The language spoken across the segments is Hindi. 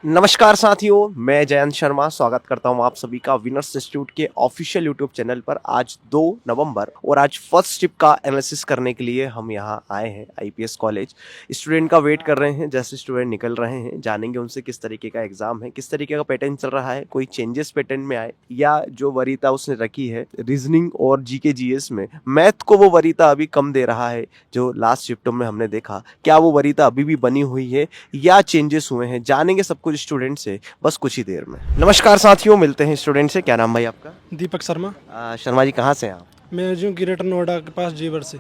नमस्कार साथियों, मैं जयंत शर्मा स्वागत करता हूं आप सभी का विनर्स इंस्टीट्यूट के ऑफिशियल यूट्यूब चैनल पर। आज 2 नवंबर और आज फर्स्ट शिफ्ट का एनालिसिस करने के लिए हम यहां आए हैं आईपीएस कॉलेज। स्टूडेंट का वेट कर रहे हैं, जैसे स्टूडेंट निकल रहे हैं जानेंगे उनसे किस तरीके का एग्जाम है, किस तरीके का पैटर्न चल रहा है, कोई चेंजेस पैटर्न में आए या जो वरीयता उसने रखी है रीजनिंग और जीके जीएस में मैथ को वो वरीयता अभी कम दे रहा है जो लास्ट शिफ्टों में हमने देखा। क्या वो वरीयता अभी भी बनी हुई है या चेंजेस हुए हैं, जानेंगे सब कुछ स्टूडेंट से बस कुछ ही देर में। नमस्कार साथियों, मिलते हैं स्टूडेंट से। क्या नाम भाई आपका? दीपक शर्मा। शर्मा जी, कहाँ से हैं आप? मैं जो ग्रेटर नोएडा के पास जेवर से,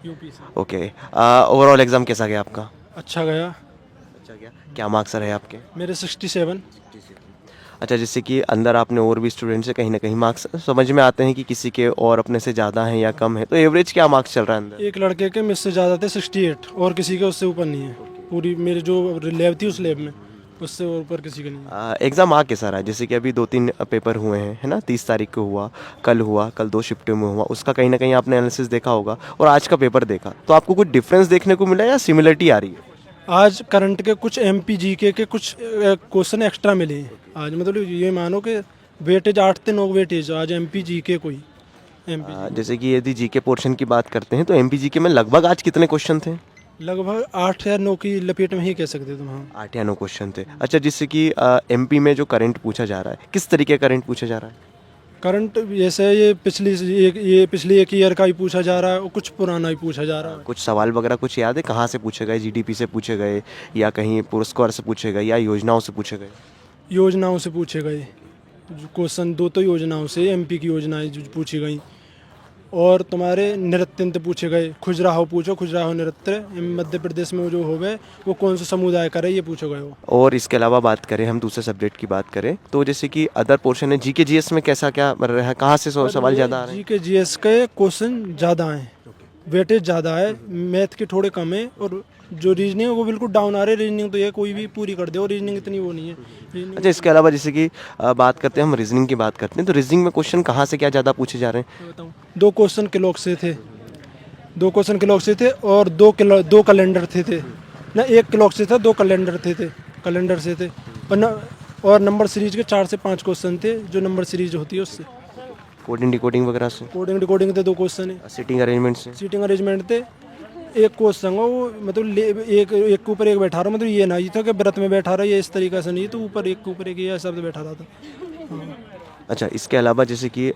यूपी से। ओके, ओवरऑल एग्जाम कैसा गया आपका? अच्छा गया। अच्छा गया। क्या मार्क्स रहे आपके? मेरे 67। अच्छा, जिससे कि अंदर आपने और भी स्टूडेंट से कहीं ना कहीं मार्क्स समझ में आते हैं कि किसी के और अपने से ज़्यादा हैं या कम है, तो एवरेज क्या मार्क्स चल रहा है अंदर? एक लड़के के मुझसे ज़्यादा थे 68 और किसी के उससे ऊपर नहीं है। पूरी मेरी जो लैब थी उस लैब में उससे ऊपर किसी का नहीं है। एग्ज़ाम आ कैसा रहा है? जैसे कि अभी 2-3 पेपर हुए हैं, है ना? 30 तारीख को हुआ, कल 2 शिफ्टों में हुआ, उसका कहीं ना कहीं आपने एनालिसिस देखा होगा और आज का पेपर देखा, तो आपको कुछ डिफरेंस देखने को मिला या सिमिलरिटी आ रही है? आज करंट के कुछ एमपी जीके के कुछ क्वेश्चन एक्स्ट्रा मिले हैं आज। मतलब ये मानो कि वेटेज 8 थे 9 वेटेज आज एमपी जीके कोई एमपी जैसे कि यदि जीके पोर्शन की बात करते हैं तो एमपी जीके में लगभग आज कितने क्वेश्चन थे? लगभग 8 या 9 की लपेट में ही कह सकते तुम। हाँ, 8 या 9 क्वेश्चन थे। अच्छा, जिससे कि एमपी में जो करंट पूछा जा रहा है, किस तरीके का करंट पूछा जा रहा है? करंट जैसे ये पिछली एक ईयर का ही पूछा जा रहा है और कुछ पुराना ही पूछा जा रहा है। कुछ सवाल वगैरह कुछ याद है कहाँ से पूछे गए? जीडीपी से पूछे गए या कहीं पुरस्कार से पूछे गए या योजनाओं से पूछे गए? योजनाओं से पूछे गए जो क्वेश्चन, 2 तो योजनाओं से एमपी की योजनाएं जो पूछी गई और तुम्हारे नृत्य से पूछे गए। खुजराहो पूछो, खुजराहो नृत्य मध्य प्रदेश में जो हो गए वो कौन सा समुदाय का है ये पूछो गए हो। और इसके अलावा बात करें, हम दूसरे सब्जेक्ट की बात करें तो जैसे कि अदर पोर्शन है जीके जीएस में कैसा क्या रहा है, कहाँ से सवाल ज़्यादा आ रहे हैं? जी के जीएस के क्वेश्चन ज़्यादा हैं, वेटेज ज़्यादा है, मैथ के थोड़े कम है और जो रीजनिंग है वो बिल्कुल डाउन आ रहे हैं। रीजनिंग तो ये कोई भी पूरी कर दे और रीजनिंग इतनी वो नहीं है। रीजनिंग अच्छा, इसके अलावा जैसे कि बात करते हैं, हम रीजनिंग की बात करते हैं तो रीजनिंग में क्वेश्चन कहाँ से क्या ज़्यादा पूछे जा रहे हैं? मैं बताऊं, 2 क्वेश्चन क्लॉक से थे, 2 क्वेश्चन क्लॉक से थे और 2 कैलेंडर थे ना, 1 क्लॉक से था, 2 कैलेंडर थे कैलेंडर से थे और नंबर सीरीज के 4 से 5 क्वेश्चन थे जो नंबर सीरीज होती है उससे। कोडिंग डिकोडिंग वगैरह से? कोडिंग डिकोडिंग थे 2 क्वेश्चन है। सीटिंग अरेंजमेंट से? सीटिंग अरेंजमेंट थे। एक क्वेश्चन हो वो मतलब एक एक के ऊपर एक बैठा रहा, मतलब ये ना ये था कि व्रत में बैठा रहा, ये इस तरीके से नहीं, तो ऊपर एक के ऊपर एक ये शब्द बैठा रहा था। हाँ। अच्छा, इसके अलावा जैसे कि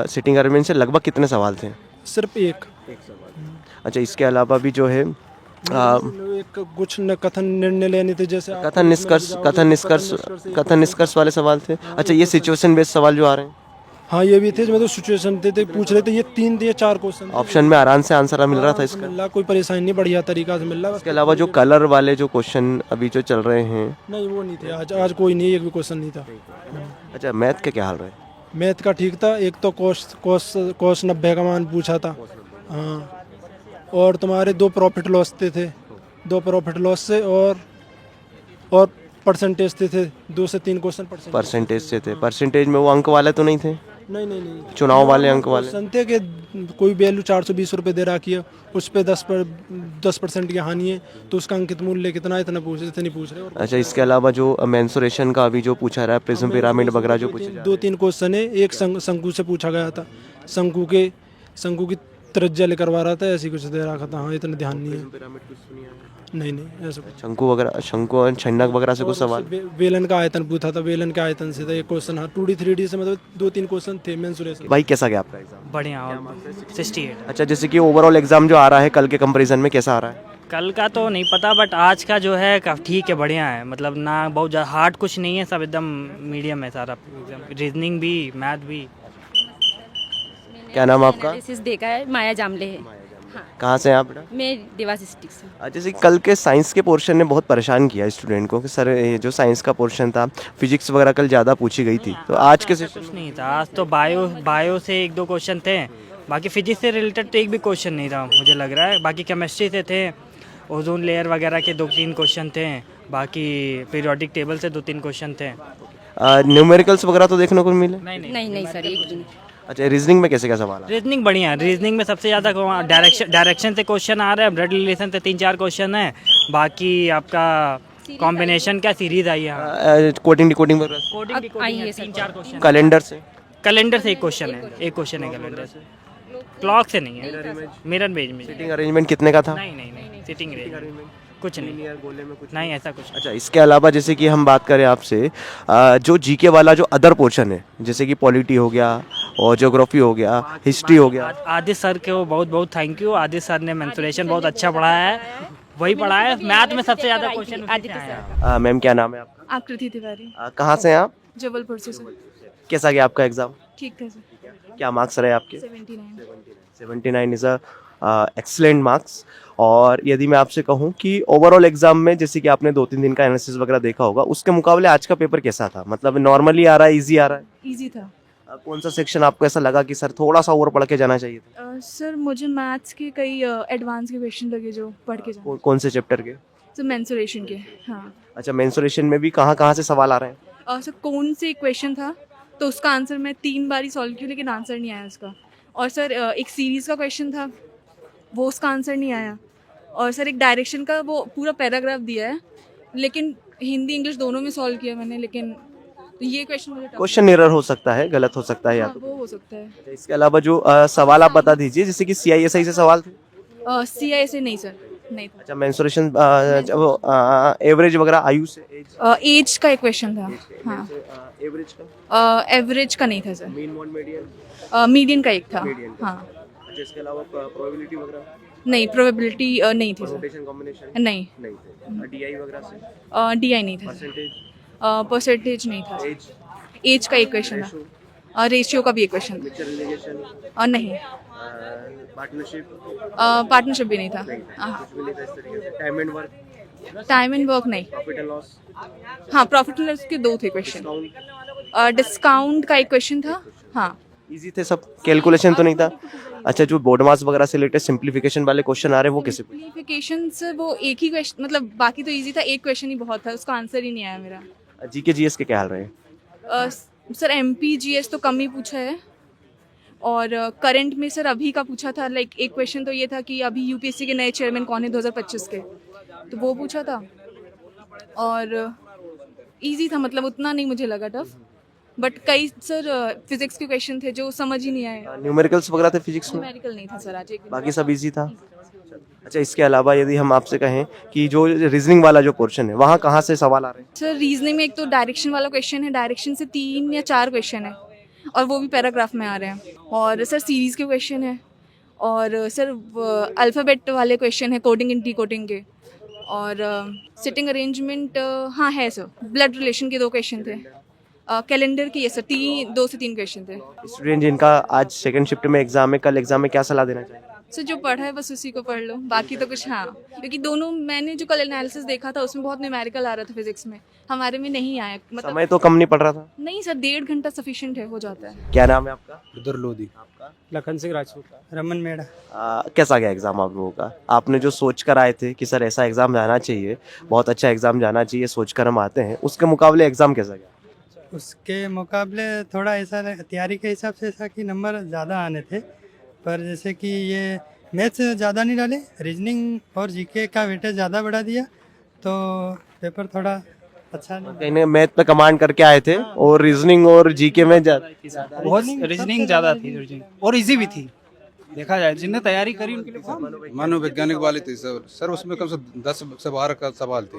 सीटिंग अरेंजमेंट से लगभग कितने सवाल थे? सिर्फ एक। अच्छा, इसके अलावा भी जो है एक कुछ न कथन निर्णय लेने थे, जैसे आप कथन निष्कर्ष कथन निष्कर्ष वाले सवाल थे। अच्छा, ये सिचुएशन बेस्ड सवाल जो आ रहे हैं, हाँ ये भी थे, मतलब सिचुएशन थे पूछ रहे थे। ये 3 या 4 क्वेश्चन ऑप्शन में आराम से आंसर मिल रहा था इसका? मिल रहा, कोई परेशानी नहीं, बढ़िया तरीका से मिल रहा। इसके अलावा जो कलर वाले जो क्वेश्चन अभी जो चल रहे हैं? नहीं वो नहीं थे आज कोई नहीं, एक भी क्वेश्चन नहीं था। अच्छा, मैथ का क्या हाल रहा है? मैथ का ठीक था, एक तो कोस 90 का मान पूछा था। हाँ, और तुम्हारे 2 प्रॉफिट लॉस थे 2 प्रॉफिट लॉस से और परसेंटेज थे 2 से 3 क्वेश्चन परसेंटेज से थे। परसेंटेज में वो अंक वाले तो नहीं थे? नहीं चुनाव वाले अंक वाले? क्वेश्चन थे कि कोई वैल्यू 420 रुपये दे रखी है, उस पर 10% की हानि है, तो उसका अंकित मूल्य कितना है, इतनी पूछ रहे। अच्छा, इसके अलावा जो मेंसुरेशन का अभी जो पूछा रहा है, प्रिज्म पिरामिड वगैरह जो पूछा जा रहा 2-3 क्वेश्चन है। एक शंकु से पूछा गया था, शंकु की त्रिज्या लेकर करवा रहा था, ऐसी कुछ दे रखा था। हाँ, इतना ध्यान नहीं है। नहीं ऐसा कुछ। शंकु वगैरह, शंकु और छन्नक वगैरह से कुछ सवाल? वेलन का आयतन पूछा था, वेलन के आयतन से था एक क्वेश्चन। हाँ, 2D 3D से मतलब 2-3 क्वेश्चन थे मेंसुरेशन। भाई कैसा गया आपका एग्जाम? बढ़िया, और 68। अच्छा, जैसे कि ओवरऑल एग्जाम जो आ रहा है कल के कंपैरिजन में कैसा आ रहा है? कल का तो नहीं पता, बट आज का जो है ठीक है, बढ़िया है। मतलब ना बहुत ज़्यादा हार्ड कुछ नहीं है, सब एकदम मीडियम है सारा एग्जाम, रीजनिंग भी मैथ भी। क्या नाम आपका? एनालिसिस देखा है, माया जामले है। हाँ, कहाँ से हैं आप बेटा? मैं देवास डिस्ट्रिक्ट से। जैसे कल के साइंस के पोर्शन ने बहुत परेशान किया स्टूडेंट को कि सर ये जो साइंस का पोर्शन था, फिजिक्स वगैरह कल ज़्यादा पूछी गई थी, तो आज के सेशन कुछ नहीं था आज तो। बायो से 1-2 क्वेश्चन थे, बाकी फिजिक्स से रिलेटेड तो एक भी क्वेश्चन नहीं था मुझे लग रहा है। बाकी केमिस्ट्री से थे, ओजोन लेयर वगैरह के 2-3 क्वेश्चन थे, बाकी पीरियोडिक टेबल से 2-3 क्वेश्चन थे। न्यूमेरिकल्स वगैरह तो देखने को मिले? नहीं सर, एक भी नहीं। अच्छा, रीजनिंग में कैसे क्या सवाल है? रीजनिंग बढ़िया है। रीजनिंग में सबसे ज़्यादा डायरेक्शन से क्वेश्चन आ रहा है, ब्लड रिलेशन से 3-4 क्वेश्चन है। बाकी आपका कॉम्बिनेशन क्या सीरीज आई है कोडिंग डिकोडिंग वगैरह कोडिंग आई है तीन चार क्वेश्चन कैलेंडर से कैलेंडर से एक क्वेश्चन है कैलेंडर से क्लॉक से नहीं है मिरर इमेज में सीटिंग अरेंजमेंट कितने का था? नहीं सिटिंग रेंज कुछ नहीं गोले में कुछ नहीं ऐसा कुछ अच्छा, इसके अलावा जैसे कि हम बात करें आपसे जो जीके वाला जो अदर पोर्शन है, जैसे कि पॉलिटी हो गया और ज्योग्राफी हो गया, हिस्ट्री हो गया, आदित्य सर के वो बहुत बहुत थैंक यू। आदित्य सर ने मेंसुरेशन बहुत अच्छा पढ़ाया है, वही पढ़ाया है। मैथ में सबसे ज्यादा क्वेश्चन आदित्य सर मैम क्या नाम है आपका? आकृति तिवारी कहाँ से हैं आप? जबलपुर से सर। कैसा गया आपका एग्जाम? ठीक था सर। क्या मार्क्स रहे आपके? 79। 79 इज एक्सलेंट मार्क्स। और यदि मैं आपसे कहूं कि ओवरऑल एग्जाम में जैसे कि आपने 2-3 दिन का एनालिसिस वगैरह देखा होगा, उसके मुकाबले आज का पेपर कैसा था? मतलब नॉर्मली आ रहा है, इजी आ रहा है? इजी था। कौन सा सेक्शन आपको ऐसा लगा कि सर थोड़ा सा और पढ़ के जाना चाहिए था? सर मुझे मैथ्स के कई एडवांस के क्वेश्चन लगे जो पढ़ के जाना। कौन से चैप्टर के? सर मेंसुरेशन के। हाँ। अच्छा, मेंसुरेशन में भी कहाँ कहाँ से सवाल आ रहे हैं? सर कौन से क्वेश्चन था तो उसका आंसर मैं 3 बार ही सॉल्व किया लेकिन आंसर नहीं आया उसका। और सर एक सीरीज़ का क्वेश्चन था, वो उसका आंसर नहीं आया। और सर एक डायरेक्शन का वो पूरा पैराग्राफ दिया है, लेकिन हिंदी इंग्लिश दोनों में सॉल्व किया मैंने, लेकिन ये क्वेश्चन मुझे क्वेश्चन एरर हो सकता है, गलत हो सकता है या हाँ, तो। वो हो सकता है। इसके अलावा जो सवाल आप बता दीजिए, जैसे कि सीआईएसआई से सवाल थे? CI से नहीं सर, नहीं था। अच्छा, मेंसुरेशन एवरेज वगैरह, आयु से एज का एक क्वेश्चन था। हाँ। एवरेज का, एवरेज का नहीं था sir. Mean mode median, median का एक था। मीडियन का। हाँ। अच्छा, इसके अलावा प्रोबेबिलिटी वगैरह, नहीं प्रोबेबिलिटी नहीं थी सर। रोटेशन कॉम्बिनेशन नहीं। नहीं थे, डीआई वगैरह से, DI नहीं था सर। परसेंटेज, परसेंटेज नहीं था। एज, एज का एक क्वेश्चन था। रेशियो का भी एक क्वेश्चन मिक्सचर रिलेशन, था। नहीं। पार्टनरशिप, पार्टनरशिप भी नहीं था। हाँ। कुछ भी नहीं था इस तरीके से। Time and work, time and work नहीं। प्रॉफिट एंड लॉस, हाँ, प्रॉफिट एंड लॉस के 2 थे क्वेश्चन। डिस्काउंट, डिस्काउंट का एक क्वेश्चन था। हाँ। इजी थे सब, कैलकुलेशन तो नहीं था? अच्छा, जो बोर्ड मास वगैरह से रिलेटेड सिंप्लीफिकेशन वाले क्वेश्चन आ रहे हैं वो कैसे? सिंप्लीफिकेशन से वो एक ही क्वेश्चन, मतलब बाकी तो इजी था, एक क्वेश्चन ही बहुत था, उसका आंसर ही नहीं आया मेरा। जीके जीएस के क्या हाल रहे हैं? सर MP GS तो कम ही पूछा है, और करंट में सर अभी का पूछा था। लाइक एक क्वेश्चन तो ये था कि अभी UPSC के नए चेयरमैन कौन है 2025 के, तो वो पूछा था। और इजी था, मतलब उतना नहीं मुझे लगा टफ, बट कई सर फिजिक्स के क्वेश्चन थे जो समझ ही नहीं आए। न्यूमेरिकल्स वगैरह थे फिजिक्स में? न्यूमेरिकल नहीं था सर आज, एक दिन। बाकी सब इजी था। अच्छा, इसके अलावा यदि हम आपसे कहें कि जो रीजनिंग वाला जो पोर्शन है, वहाँ कहाँ से सवाल आ रहे हैं? सर रीजनिंग में एक तो डायरेक्शन वाला क्वेश्चन है, डायरेक्शन से 3 या 4 क्वेश्चन है, और वो भी पैराग्राफ में आ रहे हैं। और सर सीरीज़ के क्वेश्चन है, और सर अल्फ़ाबेट वाले क्वेश्चन है, कोडिंग एंड डिकोडिंग के। और सिटिंग अरेंजमेंट हाँ है सर। ब्लड रिलेशन के 2 क्वेश्चन थे। कैलेंडर के ये सर 2 से 3 क्वेश्चन थे। स्टूडेंट जिनका आज सेकंड शिफ्ट में एग्जाम है, कल एग्जाम में क्या सलाह देना चाहिए? सर जो पढ़ा है बस उसी को पढ़ लो, बाकी तो कुछ। हाँ, क्योंकि दोनों मैंने जो कल एनालिसिस देखा था उसमें बहुत न्यूमेरिकल आ रहा था फिजिक्स में, हमारे में नहीं आया। मतलब समय तो कम नहीं पड़ रहा था? नहीं सर, 1.5 घंटा सफिशिएंट है, हो जाता है। क्या नाम है आपका? रुद्र लोधी। आपका? लखन सिंह राजपूत, रमन मेड़ा। कैसा गया एग्जाम आप लोगों का? आपने जो सोच कर आए थे कि सर ऐसा एग्जाम जाना चाहिए, बहुत अच्छा एग्जाम जाना चाहिए, सोच कर हम आते हैं, उसके मुकाबले एग्जाम कैसा गया? उसके मुकाबले थोड़ा ऐसा तैयारी के हिसाब से ऐसा कि नंबर ज़्यादा आने थे, पर जैसे कि ये मैथ्स ज़्यादा नहीं डाले, रीजनिंग और जीके का वेटेज ज़्यादा बढ़ा दिया, तो पेपर थोड़ा अच्छा नहीं। कहीं मैथ पे कमांड करके आए थे और रीजनिंग और जीके में बहुत रीजनिंग ज़्यादा थी, और इजी भी थी। देखा जाए जिनने तैयारी करी उनके लिए मनोवैज्ञानिक वाले थे सर उसमें कम से 10 से 12 का सवाल थे।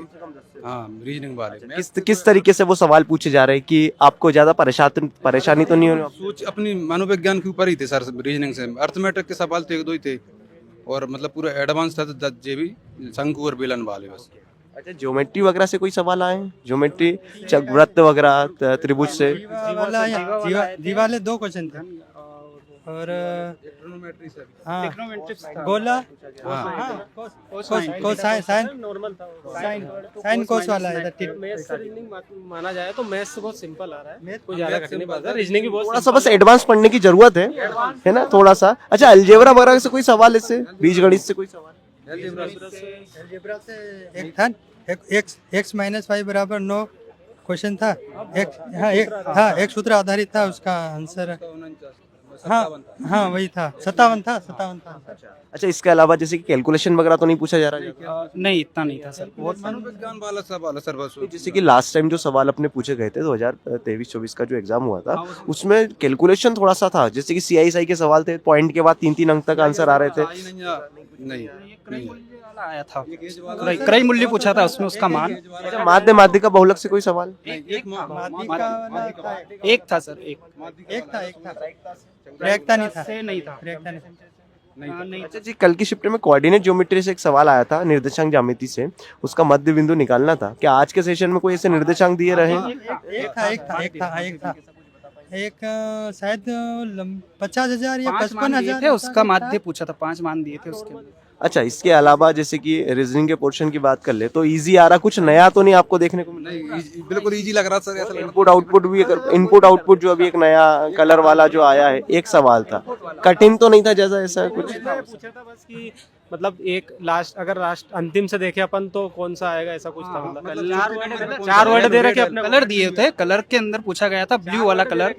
हाँ, रीजनिंग वाले। किस तरीके से वो सवाल पूछे जा रहे हैं कि आपको ज्यादा परेशानी तो नहीं हो रही? सोच अपनी मनोविज्ञान के ऊपर ही थे सर, रीजनिंग से। अर्थमेटिक के सवाल तो 1-2 ही थे, और मतलब पूरा एडवांस था तो जे भी शंकु और बेलन वाले बस। अच्छा, ज्योमेट्री वगैरह से कोई सवाल आए? ज्योमेट्री, वृत्त वगैरह, त्रिभुज से? जी वाले 2 क्वेश्चन थे, और हाँ गोला, साइन कोस वाला है। माना जाए तो मैथ्स बहुत सिंपल आ रहा है, कोई ज्यादा कठिन नहीं पड़ता। रीजनिंग भी बहुत थोड़ा सा बस एडवांस पढ़ने की जरूरत है ना, थोड़ा सा। अच्छा, अलजेब्रा वगैरह से कोई सवाल, इससे बीजगणित से कोई सवाल? अलजेब्रा से एक था, x - 5 = 9 क्वेश्चन था। एक सूत्र आधारित था, उसका आंसर हाँ हाँ वही था 57 था 57 था अच्छा, इसके अलावा जैसे कि कैलकुलेशन वगैरह तो नहीं पूछा जा रहा है? नहीं इतना नहीं था सर, बहुत मनोविज्ञान वाला सवाल है सर बस। जैसे कि लास्ट टाइम जो सवाल अपने पूछे गए थे 2023-24 का जो एग्जाम हुआ था, उसमें कैलकुलेशन थोड़ा सा था। जैसे कि CISI के सवाल थे, पॉइंट के बाद 3-3 अंक तक आंसर आ रहे थे। नहीं क्रय मूल्य वाला आया था, क्रय मूल्य पूछा था उसमें उसका मान। अच्छा, माध्य माध्यिका बहुलक से कोई सवाल? एक था सर, एक था प्रयोक्ता नहीं था नहीं था। प्रयोक्ता नहीं था। नहीं अच्छा जी, कल की शिफ्ट में कोऑर्डिनेट ज्योमेट्री से एक सवाल आया था, निर्देशांक ज्यामिति से, उसका मध्य बिंदु निकालना था। क्या आज के सेशन में कोई ऐसे निर्देशांक दिए रहे? एक शायद 50,000 या 55,000 थे, 55,000 उसका माध्य पूछा था, 5 मान दिए थे उसके। अच्छा, इसके अलावा जैसे कि रीजनिंग के पोर्शन की बात कर ले तो इजी आ रहा, कुछ नया तो नहीं आपको देखने को मिला? नहीं बिल्कुल इजी लग रहा सर, ऐसा लग रहा इनपुट आउटपुट भी, इनपुट आउटपुट जो अभी एक नया कलर वाला जो आया है, एक सवाल था, कठिन तो नहीं था जैसा ऐसा कुछ? पूछा था बस कि मतलब एक लास्ट, अगर लास्ट अंतिम से देखे अपन तो कौन सा आएगा, ऐसा कुछ था। मतलब 4 वर्ड दे रखे अपने, कलर दिए थे, कलर के अंदर पूछा गया था ब्लू वाला कलर,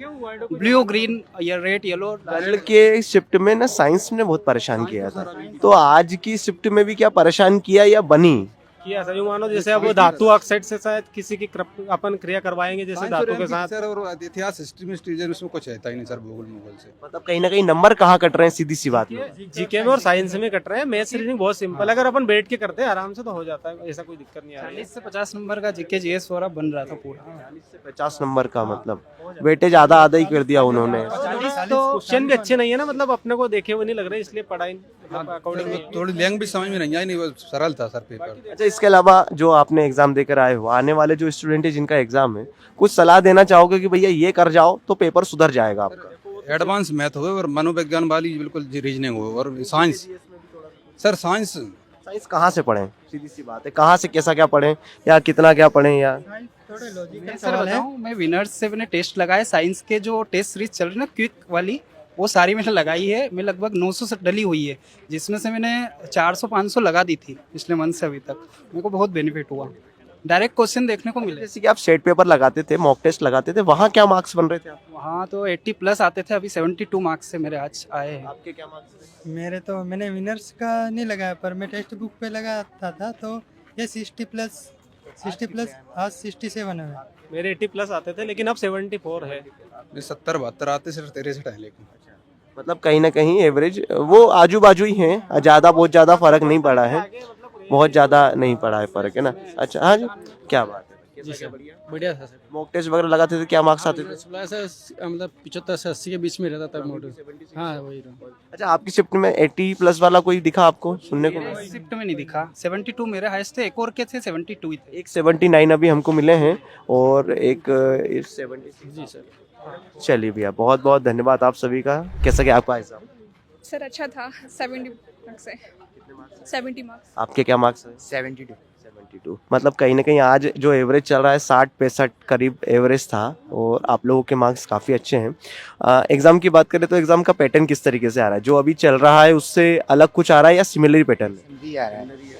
ब्लू ग्रीन या रेड येलो। कल के शिफ्ट में ना साइंस ने बहुत परेशान किया था, तो आज की शिफ्ट में भी क्या परेशान किया या बनी? किया सर, यूं मानो जैसे अब वो धातु ऑक्साइड से शायद किसी की अपन क्रिया करवाएंगे जैसे धातु के साथ। सर और इतिहास हिस्ट्री में स्ट्रीजन उसमें कुछ रहता ही नहीं सर, भूगोल मुगल से। मतलब कहीं ना कहीं नंबर कहाँ कट रहे हैं, सीधी सी बात है। जीके में और साइंस में कट रहे हैं। मैथ्स रीजनिंग बहुत सिंपल, अगर अपन बैठ के करते हैं आराम से तो हो जाता है, ऐसा कोई दिक्कत नहीं आ रही है। 40 से 50 नंबर का जीके जीएस वगैरह बन रहा था पूरा। 40 से 50 नंबर का मतलब वेटेज आधा आधा ही कर दिया उन्होंने। तो क्वेश्चन भी अच्छे नहीं है ना, मतलब अपने को देखे हुए नहीं लग रहे, इसलिए पढ़ाई अकॉर्डिंग। थोड़ी लैंग्वेज समझ में नहीं आई, नहीं वो सरल था सर पेपर। अच्छा, इसके अलावा जो आपने एग्जाम देकर आए हो, आने वाले जो स्टूडेंट है जिनका एग्जाम है, कुछ सलाह देना चाहोगे कि भैया ये कर जाओ तो पेपर सुधर जाएगा आपका? एडवांस मैथ हो और मनोविज्ञान वाली बिल्कुल रीजनिंग हो, और साइंस सर साइंस कहाँ से पढ़ें, सीधी सी बात है, कहाँ से कैसा क्या पढ़ें या कितना क्या पढ़ें? या थोड़े लॉजिकल मैं सर सवाल है। बताऊं, मैं विनर्स से मैंने टेस्ट लगाया, साइंस के जो टेस्ट सीरीज चल रही है ना क्विक वाली, वो सारी मैंने लगाई है। मैं लगभग 900 से डली हुई है, जिसमें से मैंने 400-500 लगा दी थी पिछले मंथ से अभी तक। मेरे को बहुत बेनिफिट हुआ, डायरेक्ट क्वेश्चन देखने को मिले। जैसे कि आप स्टेट पेपर लगाते थे, मॉक टेस्ट लगाते थे, वहाँ क्या मार्क्स बन रहे थे आपके? वहाँ तो 80+ आते थे, अभी 72 मार्क्स से मेरे आज आए हैं। आपके क्या मार्क्स? मेरे तो मैंने विनर्स का नहीं लगाया, पर मैं टेक्स्ट बुक पे लगाता था तो ये 60+ आज 67 है। मेरे 80+ आते थे, लेकिन अब 74 है। 70-72 आते सिर्फ 63 है, लेकिन मतलब कहीं ना कहीं एवरेज वो आजू बाजू ही हैं, ज्यादा बहुत ज्यादा फर्क नहीं पड़ा है, बहुत ज्यादा नहीं पड़ा है फर्क, है ना? अच्छा, हाँ जी, क्या बात है। बढ़िया था सर। मॉक टेस्ट वगैरह लगाते थे, क्या मार्क्स आते थे? मतलब 75 से 80 के बीच में रहता था मॉडल। हाँ वही रहा। अच्छा, आपकी शिफ्ट में 80+ वाला कोई दिखा आपको सुनने को? शिफ्ट में नहीं दिखा, 72 मेरे हाईएस्ट थे, एक और के थे 72 ही थे। एक 79 अभी हमको मिले हैं और एक 76। जी सर। चलिए भैया, बहुत बहुत धन्यवाद आप सभी का। कैसा क्या आपका एग्जाम? सर अच्छा था, 70 मार्क्स से 70 मार्क्स। आपके क्या मार्क्स हैं? 72। मतलब कहीं ना कहीं आज जो एवरेज चल रहा है 60-65 करीब एवरेज था, और आप लोगों के मार्क्स काफ़ी अच्छे हैं। एग्जाम की बात करें तो एग्जाम का पैटर्न किस तरीके से आ रहा है? जो अभी चल रहा है उससे अलग कुछ आ रहा है या सिमिलर पैटर्न है?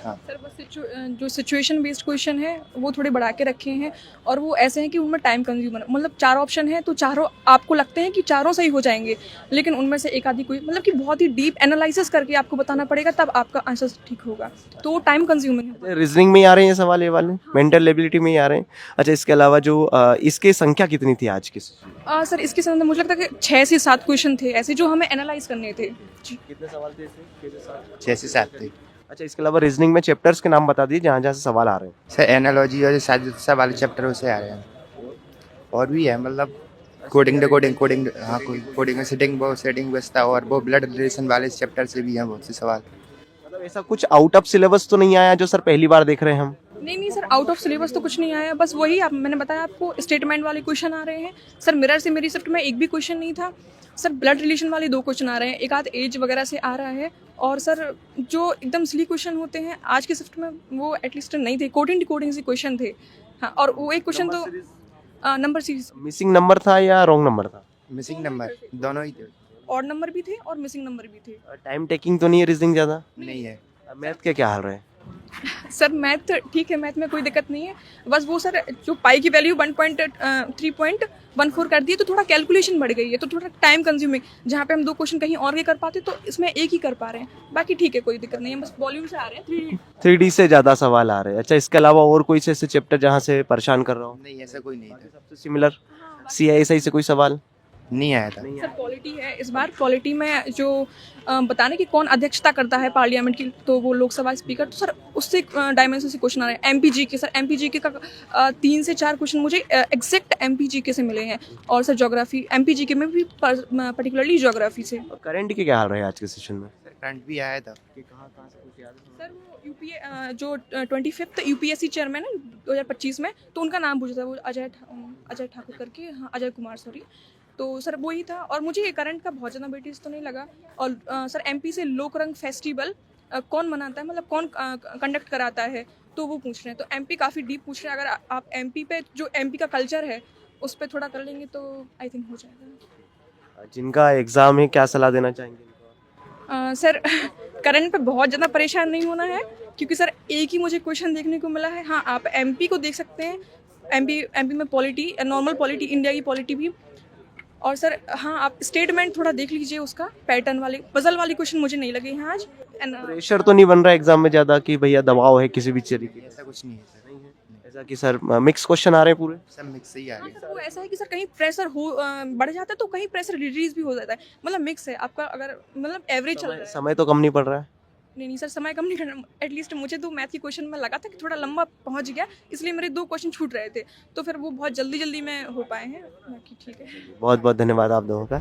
सर बस जो सिचुएशन बेस्ड क्वेश्चन है वो थोड़े बढ़ा के रखे हैं, और वो ऐसे हैं कि उनमें टाइम कंज्यूमर, मतलब 4 ऑप्शन है तो चारों आपको लगते हैं कि चारों सही हो जाएंगे, लेकिन उनमें से एक आधी कोई, मतलब कि बहुत ही डीप एनालिसिस करके आपको बताना पड़ेगा, तब आपका आंसर ठीक होगा, तो टाइम कंज्यूमिंग है। रीजनिंग में ही आ रहे हैं ये सवाल, ये वाले मेंटल एबिलिटी में ही आ रहे हैं? अच्छा, इसके अलावा जो इसकी संख्या कितनी थी आज की? सर इसके संबंध में मुझे लगता है कि 6 से 7 क्वेश्चन थे ऐसे जो हमें एनालाइज करने थे। जी। कितने सवाल थे इसमें? 6 से 7 थे। अच्छा, इसके अलावा रीजनिंग में चैप्टर्स के नाम बता दीजिए जहाँ जहाँ से सवाल आ रहे हैं। सर एनालॉजी और साजिशा वाले चैप्टर से आ रहे हैं, और भी है, मतलब कोडिंग डिकोडिंग, हाँ कोडिंग सेटिंग व्यवस्था, और वो ब्लड रिलेशन वाले चैप्टर से भी हैं बहुत से सवाल। मतलब ऐसा कुछ आउट ऑफ सिलेबस तो नहीं आया जो सर पहली बार देख रहे हैं हम? नहीं सर, आउट ऑफ सिलेबस तो कुछ नहीं आया, बस वही मैंने बताया आपको, स्टेटमेंट वाले क्वेश्चन आ रहे हैं। सर मिरर से मेरी शिफ्ट में एक भी क्वेश्चन नहीं था। सर ब्लड रिलेशन वाले 2 क्वेश्चन आ रहे हैं, एक आध एज वगैरह से आ रहा है, और सर जो एकदम सिली क्वेश्चन होते हैं आज की शिफ्ट में वो एटलीस्ट नहीं थे, कोडिंग डिकोडिंग से क्वेश्चन थे। हाँ, और वो एक क्वेश्चन तो नंबर सीरीज, मिसिंग नंबर था या रॉन्ग नंबर था? मिसिंग नंबर दोनों ही थे। और नंबर भी थे और मिसिंग नंबर भी थे। टाइम टेकिंग तो नहीं है रीजनिंग ज़्यादा? नहीं है। मैथ के क्या हाल रहे हैं? सर मैथ ठीक है, मैथ में कोई दिक्कत नहीं है, बस वो सर जो पाई की वैल्यू 1.3.14 कर दी है, तो थोड़ा कैलकुलेशन बढ़ गई है, तो थोड़ा टाइम कंज्यूमिंग, जहाँ पे हम 2 क्वेश्चन कहीं और के कर पाते तो इसमें एक ही कर पा रहे हैं। बाकी ठीक है, कोई दिक्कत नहीं है, बस वॉल्यूम से आ रहे हैं 3D से ज्यादा सवाल आ रहे हैं। अच्छा, इसके अलावा और कोई से ऐसे चैप्टर जहाँ से परेशान कर रहा हूँ? नहीं ऐसा कोई नहीं था, सबसे सिमिलर CISI से कोई सवाल नहीं आया था। सर पॉलिटी है इस बार। पॉलिटी में जो बताने कि कौन अध्यक्षता करता है पार्लियामेंट की, तो वो लोकसभा स्पीकर, तो सर उससे डायमेंशन से क्वेश्चन आ रहे हैं। MPG के सर, MPG के का 3 से 4 क्वेश्चन मुझे एग्जैक्ट MPG के से मिले हैं, और सर ज्योग्राफी MPG के में भी पर्टिकुलरली ज्योग्राफी से। करंट के क्या हाल रहे हैं आज के सेशन में? करंट भी आया था। सर वो यूपीए जो 25th UPSC चेयरमैन है 2025 में, तो उनका नाम पूछा था, वो अजय ठाकुर करके, हाँ अजय कुमार सॉरी, तो सर वही था। और मुझे करंट का बहुत ज़्यादा वेटेज तो नहीं लगा। और सर MP से लोक रंग फेस्टिवल कौन मनाता है, मतलब कौन कंडक्ट कराता है, तो वो पूछ रहे हैं। तो MP काफ़ी डीप पूछ रहे हैं। अगर आप MP पे जो MP का कल्चर है उस पर थोड़ा कर लेंगे तो आई थिंक हो जाएगा। जिनका एग्जाम है क्या सलाह देना चाहेंगे? सर करंट पे बहुत ज़्यादा परेशान नहीं होना है, क्योंकि सर एक ही मुझे क्वेश्चन देखने को मिला है। हाँ, आप MP को देख सकते हैं, MP में पॉलिटी, नॉर्मल पॉलिटी, इंडिया की पॉलिटी भी। और सर हाँ, आप स्टेटमेंट थोड़ा देख लीजिए, उसका पैटर्न वाले पजल वाली क्वेश्चन मुझे नहीं लगे हैं आज। प्रेशर तो नहीं बन रहा एग्जाम में ज्यादा कि भैया दबाव है किसी भी तरीके का? ऐसा कुछ नहीं है सर। ऐसा कि सर मिक्स क्वेश्चन आ रहे हैं पूरे? सब मिक्स ही आ रहे हाँ सर, वो ऐसा है कि सर कहीं प्रेशर हो बढ़ जाता है, तो कहीं प्रेशर रिलीज भी हो जाता है, मतलब मिक्स है आपका। अगर मतलब एवरेज चल रहा है। समय तो कम नहीं पड़ रहा है? नहीं सर, समय कम नहीं करना। एटलीस्ट मुझे तो मैथ की क्वेश्चन में लगा था कि थोड़ा लंबा पहुंच गया, इसलिए मेरे 2 क्वेश्चन छूट रहे थे, तो फिर वो बहुत जल्दी में हो पाए हैं। बाकी ठीक है। बहुत बहुत धन्यवाद आप दोनों का।